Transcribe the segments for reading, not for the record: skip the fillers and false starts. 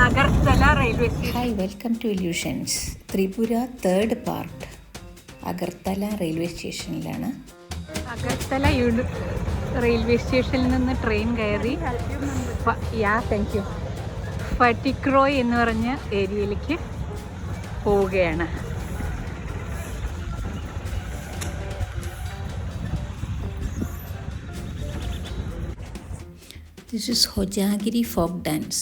Agartala railway station. Hi, welcome to illusions. Tripura third part Agartala railway സ്റ്റേഷനിലാണ്. Agartala railway സ്റ്റേഷനിൽ നിന്ന് train കയറി താങ്ക് യു ഫറ്റിക്രോയ് എന്ന് പറഞ്ഞ ഏരിയയിലേക്ക് പോവുകയാണ്. This is Hojagiri folk dance,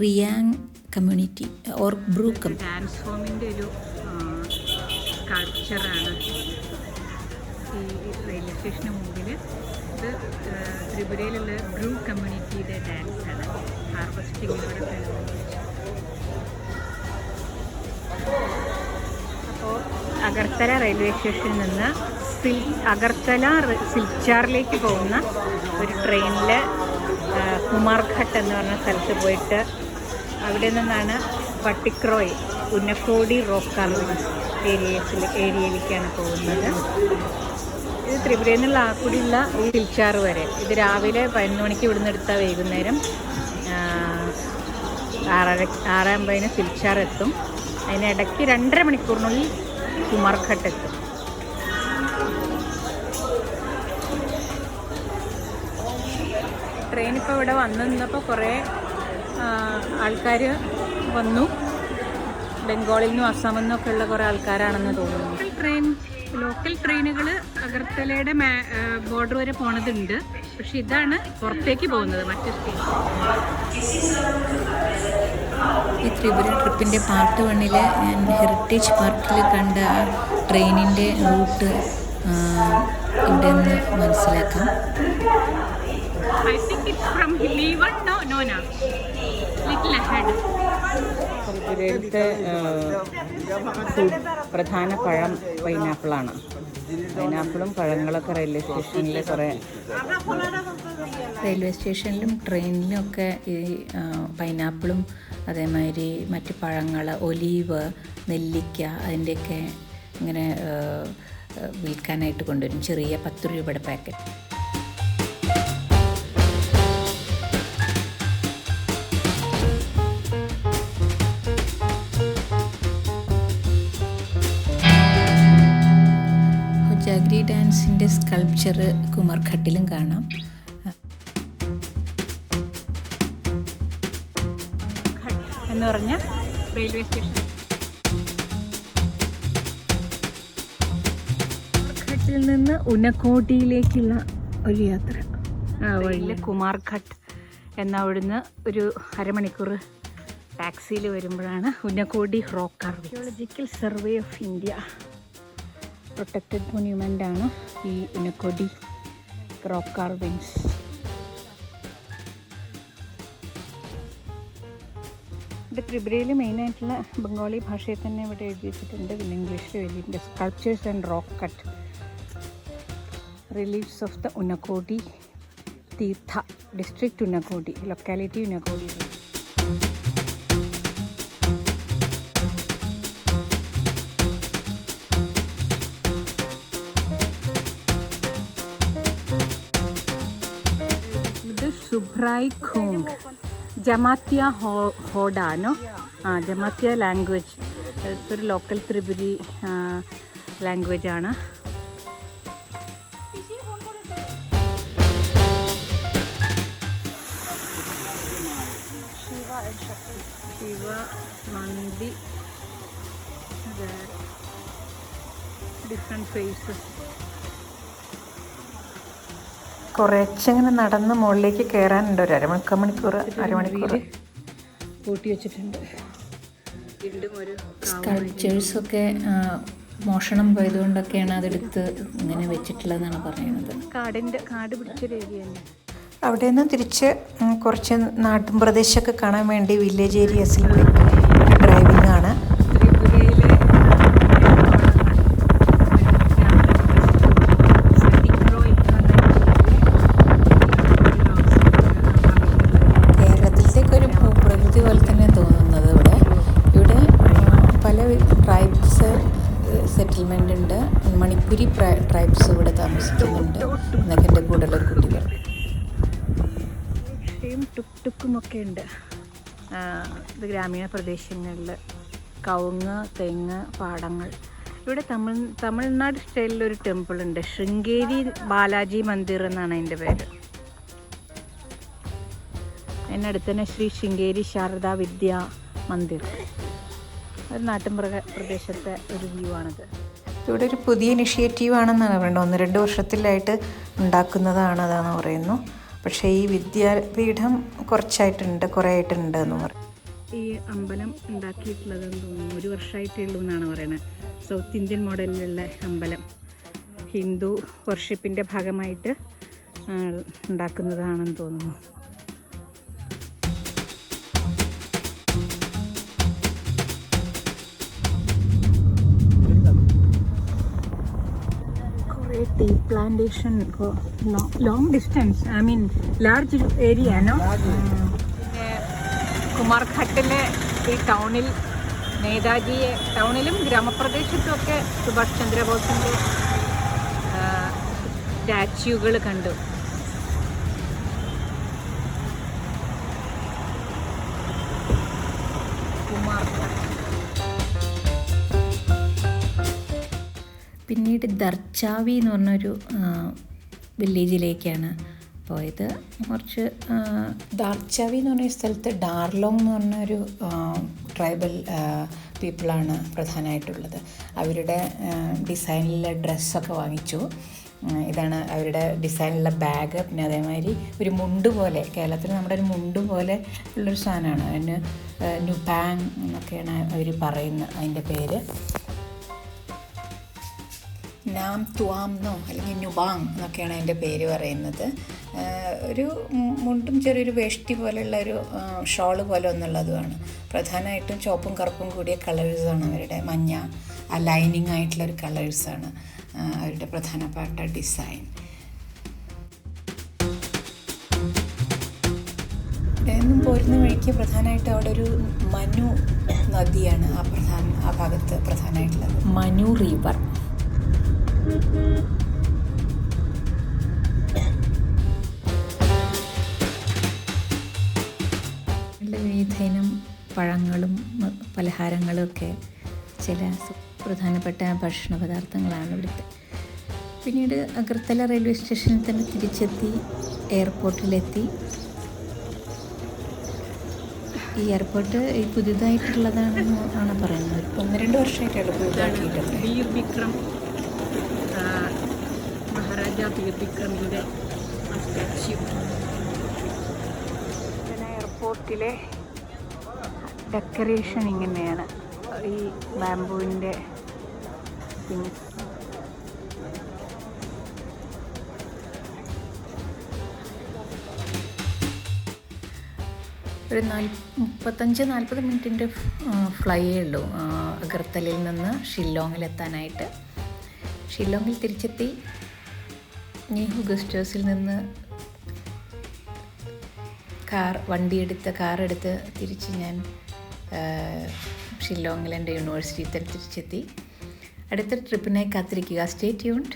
Riang community or Bru community. Dance ഫോമിൻ്റെ ഒരു കൾച്ചറാണ് ഈ റെയിൽവേ സ്റ്റേഷന് മുമ്പിൽ. ഇത് ത്രിപുരയിലുള്ള ബ്രൂ കമ്മ്യൂണിറ്റിയുടെ ഡാൻസാണ്. ഹാർവസ്റ്റിങ്ങിലൂടെ അപ്പോൾ അഗർത്തല റെയിൽവേ സ്റ്റേഷനിൽ നിന്ന് അഗർത്തല സിൽച്ചാറിലേക്ക് പോകുന്ന ഒരു ട്രെയിനിൽ കുമാർഘട്ട് എന്ന് പറഞ്ഞ സ്ഥലത്ത് പോയിട്ട് അവിടെ നിന്നാണ് പട്ടിക്രോയ് ഉന്നക്കോടി റോക്ക് കാർവിംഗ് ഏരിയയിലേക്കാണ് പോകുന്നത്. ഇത് ത്രിപുരയിൽ നിന്നുള്ള ആക്കുടിയുള്ള ഈ സിൽച്ചാർ വരെ ഇത് രാവിലെ 11 മണിക്ക് ഇവിടുന്ന് എടുത്താൽ വൈകുന്നേരം 6:50 സിൽച്ചാർ എത്തും. അതിനിടയ്ക്ക് 2.5 മണിക്കൂറിനുള്ളിൽ കുമാർഘട്ട് എത്തും. ട്രെയിൻ ഇപ്പോൾ ഇവിടെ വന്നു നിന്നപ്പോൾ കുറേ ആൾക്കാർ വന്നു. ബംഗാളിൽ നിന്നും അസാമിൽ നിന്നൊക്കെ ഉള്ള കുറേ ആൾക്കാരാണെന്ന് തോന്നുന്നു. ലോക്കൽ ട്രെയിനുകൾ അഗർത്തലയുടെ ബോർഡർ വരെ പോണതുണ്ട്. പക്ഷെ ഇതാണ് പുറത്തേക്ക് പോകുന്നത് മറ്റു സ്റ്റേഷൻ. ഈ ത്രിപുര ട്രിപ്പിൻ്റെ പാർട്ട് 1 ഞാൻ ഹെറിറ്റേജ് പാർക്കിൽ കണ്ട ട്രെയിനിൻ്റെ റൂട്ട് ഇവിടെ നിന്ന് മനസ്സിലാക്കാം. I think it's from Livan, no, little ahead. ത്രിപുരയിലത്തെ പ്രധാന പഴം പൈനാപ്പിളാണ്. പൈനാപ്പിളും പഴങ്ങളൊക്കെ റെയിൽവേ സ്റ്റേഷനിൽ റെയിൽവേ സ്റ്റേഷനിലും ട്രെയിനിലും ഒക്കെ ഈ പൈനാപ്പിളും അതേമാതിരി മറ്റ് പഴങ്ങൾ, ഒലീവ്, നെല്ലിക്ക അതിൻ്റെയൊക്കെ ഇങ്ങനെ വിൽക്കാനായിട്ട് കൊണ്ടുവരും. ചെറിയ 10 രൂപയുടെ പാക്കറ്റ്. ജാഗ്രി ഡാൻസിൻ്റെ സ്കൾപ്ചർ കുമാർഘട്ടിലും കാണാം. എന്ന് പറഞ്ഞ റെയിൽവേ സ്റ്റേഷൻ. കുമാർഘട്ടിൽ നിന്ന് ഉന്നക്കോടിയിലേക്കുള്ള ഒരു യാത്ര. വഴിയിൽ കുമാർഘട്ട് എന്ന അവിടുന്ന് ഒരു 1/2 മണിക്കൂർ ടാക്സിയിൽ വരുമ്പോഴാണ് Unakoti rock archaeological survey of India protected monument ആണ് ഈ ഉന്നക്കോടി റോക്ക് കാർവിങ്സ്. ഇവിടെ ത്രിപുരയിൽ മെയിനായിട്ടുള്ള ബംഗാളി ഭാഷയിൽ തന്നെ ഇവിടെ എഴുതി വെച്ചിട്ടുണ്ട്. പിന്നെ ഇംഗ്ലീഷിൽ എഴുതിയിട്ടുണ്ട്. Sculptures and rock cut reliefs of the Unakoti Tirtha district Unakoti locality Unakoti. Subrai Khong Jamatia ഹോഡാനോ ജമാത്തിയ ലാംഗ്വേജ്. ഒരു ലോക്കൽ ത്രിപുരി ലാംഗ്വേജാണ്. ശിവ നന്ദി ഡിഫറെൻറ്റ് ഫേസസ്. കുറച്ചങ്ങനെ നടന്ന് മുകളിലേക്ക് കയറാനുണ്ട്. ഒരു അരമണിക്കൂർ കൂട്ടി വെച്ചിട്ടുണ്ട്. സ്കൾപ്ചേഴ്സൊക്കെ മോഷണം പോയതുകൊണ്ടൊക്കെയാണ് അതെടുത്ത് ഇങ്ങനെ വെച്ചിട്ടുള്ളതെന്നാണ് പറയുന്നത്. കാട് പിടിച്ചൊരു ഏരിയ തന്നെ. അവിടെ നിന്ന് തിരിച്ച് കുറച്ച് നാട്ടിൻ പ്രദേശമൊക്കെ കാണാൻ വേണ്ടി വില്ലേജ് ഏരിയാസിൽ പോയി ഡ്രൈവിംഗ് ആണ്. കേരളത്തിലത്തേക്കൊരു പ്രകൃതി പോലെ തന്നെ തോന്നുന്നത്. ഇവിടെ പല ട്രൈബ്സ് സെറ്റിൽമെൻ്റ് ഉണ്ട്. മണിപ്പുരി ട്രൈബ്സ് ഇവിടെ താമസിക്കുന്നുണ്ട് എന്നൊക്കെ എൻ്റെ കൂടെയുള്ളൊരു കുട്ടി പറഞ്ഞു. ടുക്കും ഒക്കെ ഉണ്ട്. ഇത് ഗ്രാമീണ പ്രദേശങ്ങളിൽ കവുങ്ങ്, തെങ്ങ്, പാടങ്ങൾ. ഇവിടെ തമിഴ്നാട് സ്റ്റൈലിലൊരു ടെമ്പിളുണ്ട്, ശൃംഗേരി ബാലാജി മന്ദിർ എന്നാണ് അതിൻ്റെ പേര്. അതിനടുത്ത് തന്നെ ശ്രീ ശൃംഗേരി ശാരദാ വിദ്യാ മന്ദിർ. ഒരു നാട്ടിൻ പ്രദേശത്തെ ഒരു വ്യൂ ആണിത്. ഇവിടെ ഒരു പുതിയ ഇനിഷ്യേറ്റീവ് ആണെന്നാണ് പറയുന്നത്. 1-2 വർഷത്തിലായിട്ട് ഉണ്ടാക്കുന്നതാണ് അതാണെന്ന് പറയുന്നു. പക്ഷേ ഈ വിദ്യാപീഠം കുറേ ആയിട്ടുണ്ട് എന്ന് പറയും. ഈ അമ്പലം ഉണ്ടാക്കിയിട്ടുള്ളതെന്ന് തോന്നുന്നു 1 വർഷമായിട്ടേ ഉള്ളൂ എന്നാണ് പറയുന്നത്. സൗത്ത് ഇന്ത്യൻ മോഡലിലുള്ള അമ്പലം ഹിന്ദു വർഷിപ്പിൻ്റെ ഭാഗമായിട്ട് ഉണ്ടാക്കുന്നതാണെന്ന് തോന്നുന്നു. Tea plantation long distance, I mean large area ആണോ. പിന്നെ കുമാർഘട്ടിലെ ഈ ടൗണിൽ നേതാജിയെ, ടൗണിലും ഗ്രാമപ്രദേശത്തുമൊക്കെ സുഭാഷ് ചന്ദ്രബോസിൻ്റെ സ്റ്റാച്യൂകൾ കണ്ടു. പിന്നീട് ദർച്ചാവി എന്ന് പറഞ്ഞൊരു വില്ലേജിലേക്കാണ് പോയത്. കുറച്ച് ദാർച്ചാവി എന്ന് പറഞ്ഞ സ്ഥലത്ത് ഡാർലോങ് എന്ന് പറഞ്ഞൊരു ട്രൈബൽ പീപ്പിളാണ് പ്രധാനമായിട്ടുള്ളത്. അവരുടെ ഡിസൈനിലുള്ള ഡ്രസ്സൊക്കെ വാങ്ങിച്ചു. ഇതാണ് അവരുടെ ഡിസൈനിലുള്ള ബാഗ്. പിന്നെ അതേമാതിരി ഒരു മുണ്ട് പോലെ, കേരളത്തിൽ നമ്മുടെ ഒരു മുണ്ട് പോലെ ഉള്ളൊരു സാധനമാണ്. അതിന് നുപാങ് എന്നൊക്കെയാണ് അവർ പറയുന്നത് അതിൻ്റെ പേര്. നാം തുവാം എന്നോ അല്ലെങ്കിൽ നുബാങ് എന്നൊക്കെയാണ് അതിൻ്റെ പേര് പറയുന്നത്. ഒരു മുണ്ടും ചെറിയൊരു വേഷ്ടി പോലെയുള്ള ഒരു ഷോള് പോലെ ഒന്നുള്ളതുമാണ്. പ്രധാനമായിട്ടും ചുവപ്പും കറുപ്പും കൂടിയ കളേഴ്സാണ് അവരുടെ, മഞ്ഞ ആ ലൈനിങ് ആയിട്ടുള്ളൊരു കളേഴ്സാണ് അവരുടെ പ്രധാനപ്പെട്ട ഡിസൈൻ. ഇവിടെയൊന്നും പോരുന്ന വഴിക്ക് പ്രധാനമായിട്ട് അവിടെ ഒരു മനു നദിയാണ് ആ ഭാഗത്ത് പ്രധാനമായിട്ടുള്ളത്. മനു റിവർ. വിവിധയിനം പഴങ്ങളും പലഹാരങ്ങളും ഒക്കെ ചില പ്രധാനപ്പെട്ട ഭക്ഷണ പദാർത്ഥങ്ങളാണ് ഇവിടുത്തെ. പിന്നീട് അഗർത്തല റെയിൽവേ സ്റ്റേഷനിൽ തന്നെ തിരിച്ചെത്തി എയർപോർട്ടിലെത്തി. ഈ എയർപോർട്ട് ഈ പുതിയതായിട്ടുള്ളതാണെന്നാണ് പറയുന്നത്. 1-2 വർഷമായിട്ടുള്ള പുതിയതാക്കിയിട്ടുണ്ട്. വീർ വിക്രം, മഹാരാജ വീർ വിക്രമിൻ്റെ സ്റ്റാച്യു. എയർപോർട്ടിലെ ഡെക്കറേഷൻ ഇങ്ങനെയാണ്. ഈ ബാംബുവിൻ്റെ തിങ്സ്. ഒരു 35-40 മിനിറ്റിൻ്റെ ഫ്ലൈയേ ഉള്ളൂ അഗർത്തലയിൽ നിന്ന് ഷില്ലോങ്ങിലെത്താനായിട്ട്. ഷില്ലോങ്ങിൽ തിരിച്ചെത്തി നീഹു ഗസ്റ്റ് ഹൗസിൽ നിന്ന് കാറെടുത്ത് തിരിച്ച് ഞാൻ ഷില്ലോങ്ങിൽ എൻ്റെ യൂണിവേഴ്സിറ്റിയിൽ തിരിച്ചെത്തി. അടുത്ത ട്രിപ്പിനായി കാത്തിരിക്കുക. Stay tuned.